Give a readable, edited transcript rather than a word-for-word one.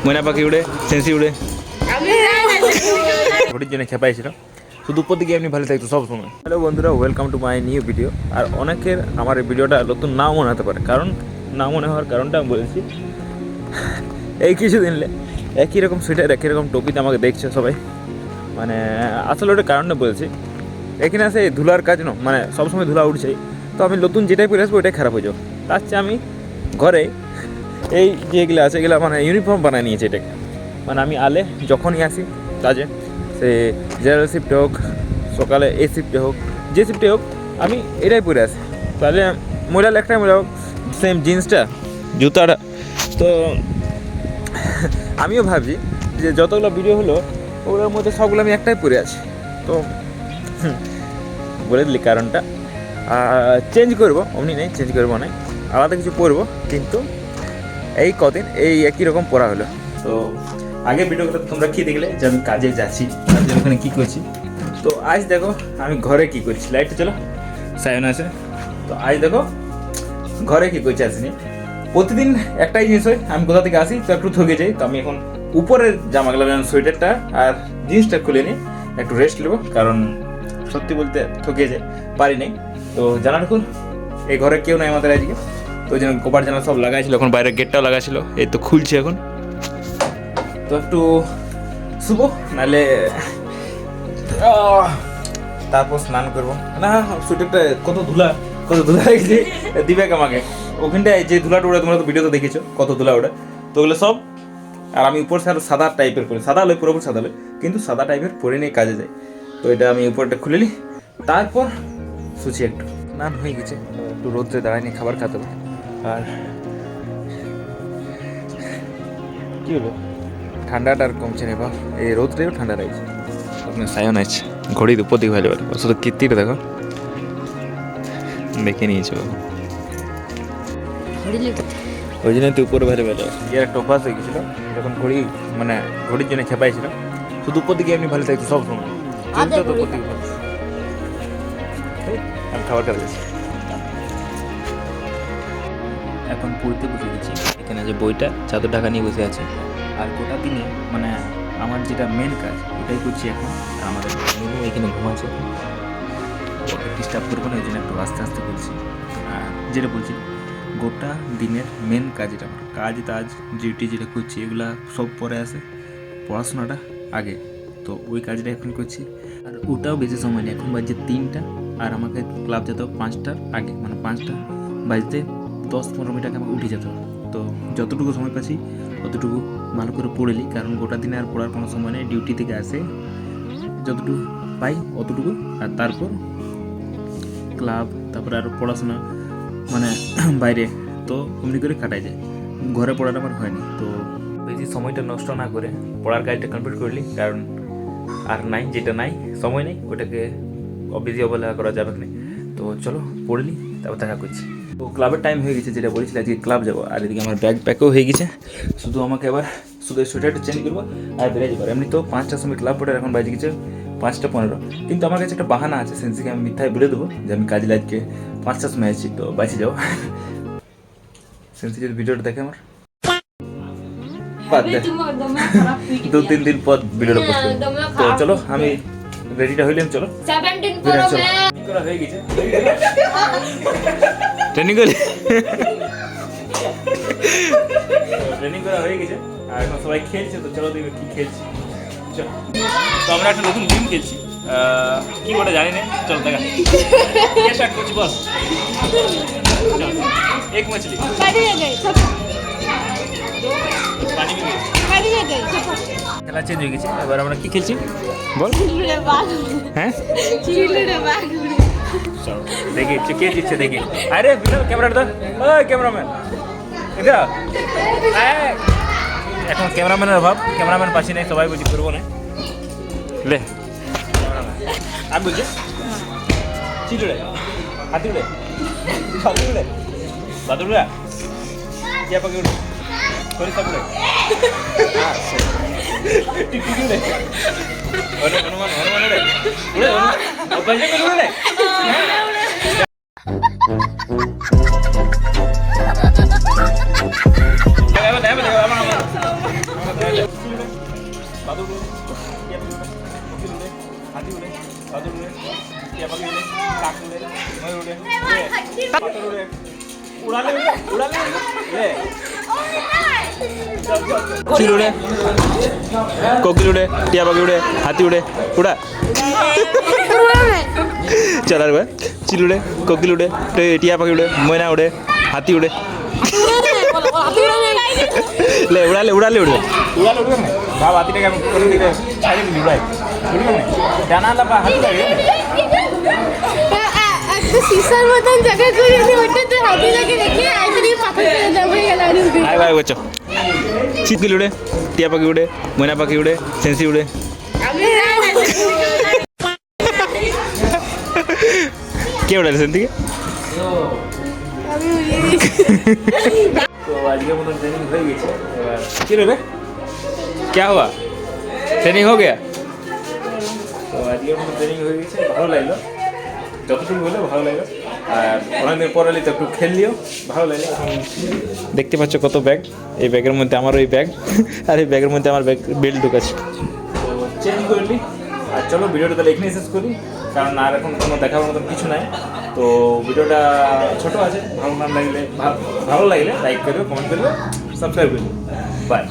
ময়না পাখি উড়ে, সেন্সি উড়ে, ঘড়ির জন্য খেপাইছিল, শুধু উপর দিকে এমনি ভালো থাকতো সবসময়। হ্যালো বন্ধুরা, welcome to my new video. আর অনেকের আমার এই ভিডিওটা নতুন নাও মনে হতে পারে, কারণ না মনে হওয়ার কারণটা আমি বলেছি। এই কিছুদিন একই রকম সোয়েটার, একই রকম টপিতে আমাকে দেখছে সবাই, মানে আসলে ওটা কারণটা বলছি। এখানে আসে ধুলার কাজ না, মানে সবসময় ধুলা উঠছে, তো আমি নতুন যেটাই পরে আসবো ওইটাই খারাপ হয়ে যাবো। তার চেয়ে আমি ঘরে এই যেগুলো আছে এগুলো মানে ইউনিফর্ম বানিয়ে নিয়েছি এটাকে। মানে আমি আলে যখনই আসি কাজে, সে জেনারেল শিফটে হোক, সকালে এ শিফটে হোক, যে শিফটে হোক, আমি এটাই পরে আসি। তাহলে মহিলা একটাই মহিলা হোক, সেম জিন্সটা, জুতাটা। তো আমিও ভাবছি যে যতগুলো ভিডিও হলো ওগুলোর মধ্যে সবগুলো আমি একটাই পরে আছি। তো বলে দিলি কারণটা। চেঞ্জ করবো, অমনি নেই চেঞ্জ করবো না, আলাদা কিছু পরবো, কিন্তু এই কদিন এই একই রকম পড়া হলো। তো আগের ভিডিওগুলো তোমরা কি দেখলে যে আমি কাজে যাচ্ছি, কাজের ওখানে কী করছি। তো আজ দেখো আমি ঘরে কী করছি। লাইটটা চলো, সায়ন আছে। তো আজ দেখো ঘরে কী করছি আসিনি। প্রতিদিন একটাই জিনিস হয়, আমি কোথা থেকে আসি তো একটু থকে যাই। তো আমি এখন উপরের জামাগুলো, সোয়েটারটা আর জিন্সটা খুলে নিই, একটু রেস্ট নেবো, কারণ সত্যি বলতে থকে যায়, পারি নাই। তো জানার খুন এই ঘরে কেউ নাই আমাদের আজকে, তো ওই জন্য কপার জানা সব লাগাইছিল, এখন বাইরের গেটটাও লাগাইছিল, এই তো খুলছে এখন। তো একটু শুভ, নাহলে তারপর স্নান করবো। না সোয়েটারটা কত ধুলা রেখেছি, দিবে আমাকে ওখানটায় যে ধুলাটা উড়ে, তোমরা তো ভিডিওতে দেখেছো কত ধুলা ওড়ে। তো ওগুলো সব, আর আমি উপর সাদা টাইপের করি, সাদা হলে পুরোপুরি সাদা হলে, কিন্তু সাদা টাইপের পরে নিয়ে কাজে যাই। তো এটা আমি উপরটা খুলে নিই, তারপর শুচি একটু স্নান হয়ে গেছে, একটু রোদ্রে দাঁড়ায় নিয়ে খাবার খেতে হবে। আর কী হলো, ঠান্ডাটা আর কমছে না বা এই রোদ্রেও ঠান্ডা লাগছে। আপনার সায়ন আছে, ঘড়ির উপর দিকে ভালো ভালো, শুধু কীর্তিটা দেখো, দেখে নিয়েছো, ওই জন্য তো উপরে ভালো ভালো। ইয়ে একটা অভ্যাস হয়ে গেছিলো, যখন ঘড়ি মানে ঘড়ির জন্য খেপাইছিল, শুধু উপর দিকে এমনি ভালো থাকতো সবসময়, চলতো তো উপর দিকে ভালো। আমি খাবার খেতে গেছি, এখন পড়তে বসে গেছি। এখানে যে বইটা চাদর ঢাকা নিয়ে বসে আছে, আর গোটা দিনে মানে আমার যেটা মেন কাজ ওটাই করছি এখন। আর আমাদের এখানে ঘুমাচ্ছে, ওকে ডিস্টার্ব করবো না, ওই জন্য একটু আস্তে আস্তে করছি। আর যেটা বলছি, গোটা দিনের মেন কাজ এটা, আমার কাজ ডিউটি যেটা করছি এগুলা সব পরে আসে, পড়াশোনাটা আগে। তো ওই কাজটা এখন করছি, আর ওটাও বেশি সময় নেই। এখন বাজছে 3টা, আর আমাকে ক্লাব যেতে হবে 5টার আগে, মানে 5টা বাজতে 10-15 মিনিট আগে আমাকে উঠে যেতে হবে। তো যতটুকু সময় পাচ্ছি ততটুকু ভালো করে পড়ে নিই, কারণ গোটা দিনে আর পড়ার কোনো সময় নেই। ডিউটি থেকে আসে যতটুকু পাই অতটুকু, আর তারপর ক্লাব, তারপরে আরও পড়াশোনা মানে বাইরে, তো এমনি করে কাটাই যায়। ঘরে পড়াটা আমার হয়নি। তো বেশি সময়টা নষ্ট না করে পড়ার কাজটা কমপ্লিট করলি, কারণ আর নাই, যেটা নাই সময় নেই ওটাকে অবশ্যই অবহেলা করা যাবে না। তো চলো পড়লি, তারপর দেখা করছি। তো ক্লাবের টাইম হয়ে গেছে, যেটা বলেছিল আজকে ক্লাব যাবো। আর এদিকে আমার ব্যাগ প্যাকও হয়ে গেছে, শুধু আমাকে এবার শুধু সোয়েটারটা চেঞ্জ করবো আর বেরিয়ে যাবো। এমনি তো 5টার সময় ক্লাব পড়ে, এখন বাজে গেছে 5:15। কিন্তু আমার কাছে একটা বাহানা আছে, সেন্সিকে আমি মিথ্যায় বলে দেবো যে আমি কাজে আজকে 5টার সময় আসছি, তো বাঁচিয়ে যাবো। সেন্সি যদি ভিডিওটা দেখে আমার 2-3 দিন পর ভিডিওটা পোস্ট করবো। তো চলো আমি রেডিটা হইলাম, চলো হয়ে গেছে ট্রেনিং করা হয়ে গেছে, আর এখন সবাই খেলছে। তো চলো দেখবে কি খেলছি। তো আমরা একটা নতুন গেম খেলছি, কি ওটা জানি না, চলো দেখা স্টার্ট করছি। বস এক মছলি খেলা চেঞ্জ হয়ে গেছে, এবার আমরা কি খেলছি বল। হ্যাঁ দেখি কে জিতছে দেখি। আরে ক্যামেরাটা ক্যামেরাম্যান এটা, এখন ক্যামেরাম্যানের অভাব, ক্যামেরাম্যান পাচ্ছি নাই, সবাই বুঝি করবো না লে। আর বলছে চিটুড়ে, হাতি উড়ে, হাতি উড়ে, বাদুড়া কে পাকে উড়ে, সরিষা উড়ে, টিকটিকি উড়ে, হনুমান উড়ে, উড়ে অভ্যাস করে উড়ে। चिल उड़े, कोकिल उड़े, टिया पाखी उड़े, हाथी उड़े, उड़ा चल আর চিল উড়ে, কোকিল উড়ে, টিয়া পাখি উড়ে, ময়না উড়ে, হাতি উড়ে ले उड़ाले उड़ाले उड़े उड़ाले उड़े ना भाव हाथी टा কেমন করে দিকে ছাড়ে দিবি ভাই উড়বে না ডানা লাপা হাতি লাগে একটা সিসার মতন জায়গা করে দিয়ে ওটাতে হাতি লাগে দেখে আইতরি পাথর করে যাবে গেল আর আয় ভাই বচ্চো চিতকিল উড়ে টিয়া পাখি উড়ে ময়না পাখি উড়ে সেন্সি উড়ে আমি কে উড়ালে সেন্সি কে আমি উড়িয়ে तो आज के मतलब ट्रेनिंग हो गई है चलो रे क्या हुआ ट्रेनिंग हो गया तो आज के मतलब ट्रेनिंग हो गई है ভালো লাগলো যতটুকু হলো ভালো লাগলো আর অনেকদিন পর এলি তো একটু খেললিও ভালো লাগলো দেখতে পাচ্ছ কত ব্যাগ এই ব্যাগের মধ্যে আমার ওই ব্যাগ আর এই ব্যাগের মধ্যে আমার ব্যাগ বেল্ট ঢুকাচ্ছে তো চেঞ্জ করলি আর চলো ভিডিওটা তাহলে এখানেই শেষ করি কারণ আর এখন কোনো দেখাবার মতন কিছু নাই তো ভিডিওটা ছোট আছে ভালো লাগলে লাইক করবে কমেন্ট করবে সাবস্ক্রাইব করবে বাই